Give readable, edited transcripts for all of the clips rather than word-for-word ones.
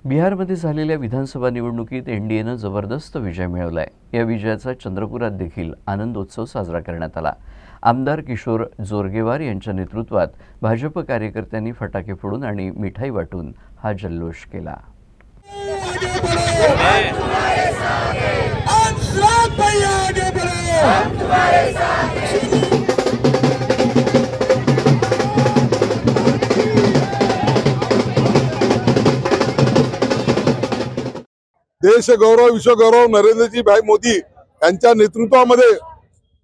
बिहारमध्ये झालेल्या विधानसभा निवडणुकीत एनडीएनं जबरदस्त विजय मिळवलाय। या विजयाचा चंद्रपुरात देखील आनंदोत्सव साजरा करण्यात आला। आमदार किशोर जोरगेवार यांच्या नेतृत्वात भाजप कार्यकर्त्यांनी फटाके फोडून आणि मिठाई वाटून हा जल्लोष केला। देश गौरव विश्व गौरव नरेंद्रजी भाई मोदी यांच्या नेतृत्वामध्ये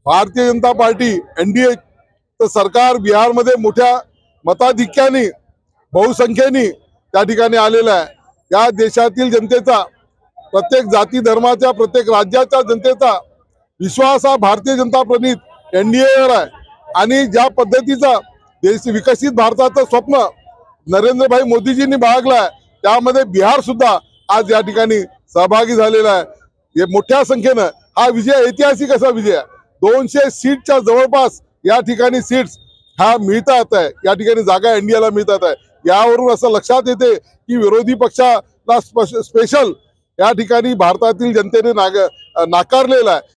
भारतीय जनता पार्टी एनडीए सरकार बिहारमध्ये मोठ्या मताधिक्याने बहुसंख्येने त्या ठिकाणी आलेला आहे। या देशातील जनतेचा, प्रत्येक जाती धर्माच्या, प्रत्येक राज्याच्या जनतेचा विश्वास हा भारतीय जनता प्रणित एनडीएवर आहे आणि ज्या पद्धतीचा देश विकसित भारताचं स्वप्न नरेंद्र भाई मोदीजींनी बाळगलं आहे त्यामध्ये बिहार सुद्धा आज या ठिकाणी सहभागी झालेला आहे। हे मोठ्या संख्येनं हा विजय ऐतिहासिक असा विजय आहे। 200 सीटच्या जवळपास या ठिकाणी सीट्स हा मिळतात आहे, या ठिकाणी जागा एनडीएला मिळतात आहे। यावरून असं लक्षात येते की विरोधी पक्षाला स्पेशल या ठिकाणी भारतातील जनतेने नाकारलेला आहे।